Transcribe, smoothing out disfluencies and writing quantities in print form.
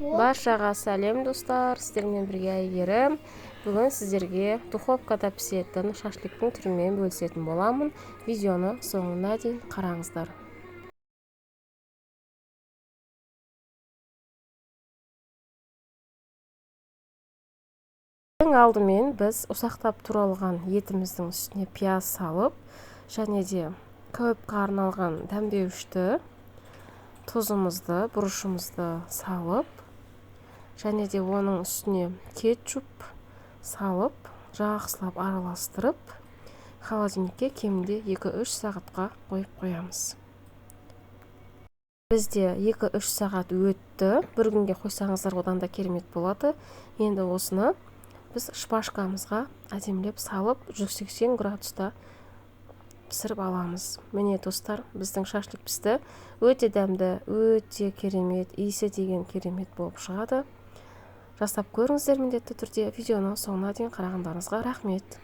Баршаға сәлем достар, сіздермен бірге Әйгерім. Бүгін сіздерге духовкада пісетін шашликтің түрімен бөлісетін боламын. Видеоны соңына дейін қараңыздар. Ең алдымен біз ұсақтап туралған етіміздің үстіне пияз салып, және де кәуапқа арналған дәмдеуішті, тұзымызды, бұрышымызды салып, және де оның үстіне кетчуп салып, жақсылап араластырып, холодильникке кемінде 2-3 сағатқа қойып қоямыз. Бізде 2-3 сағат өтті. Бір күнге қойсаңыздар одан да керемет болады. Енді осыны біз шпажкамызға әдемілеп салып 180 градуста пісіріп аламыз. Міне достар, біздің шашлик пісті. Өте дәмді, өте керемет, иісі деген керемет болып шығады. Жасап көріңіздер міндетті түрде. Видеоны соңына дейін қарағандарыңызға рахмет.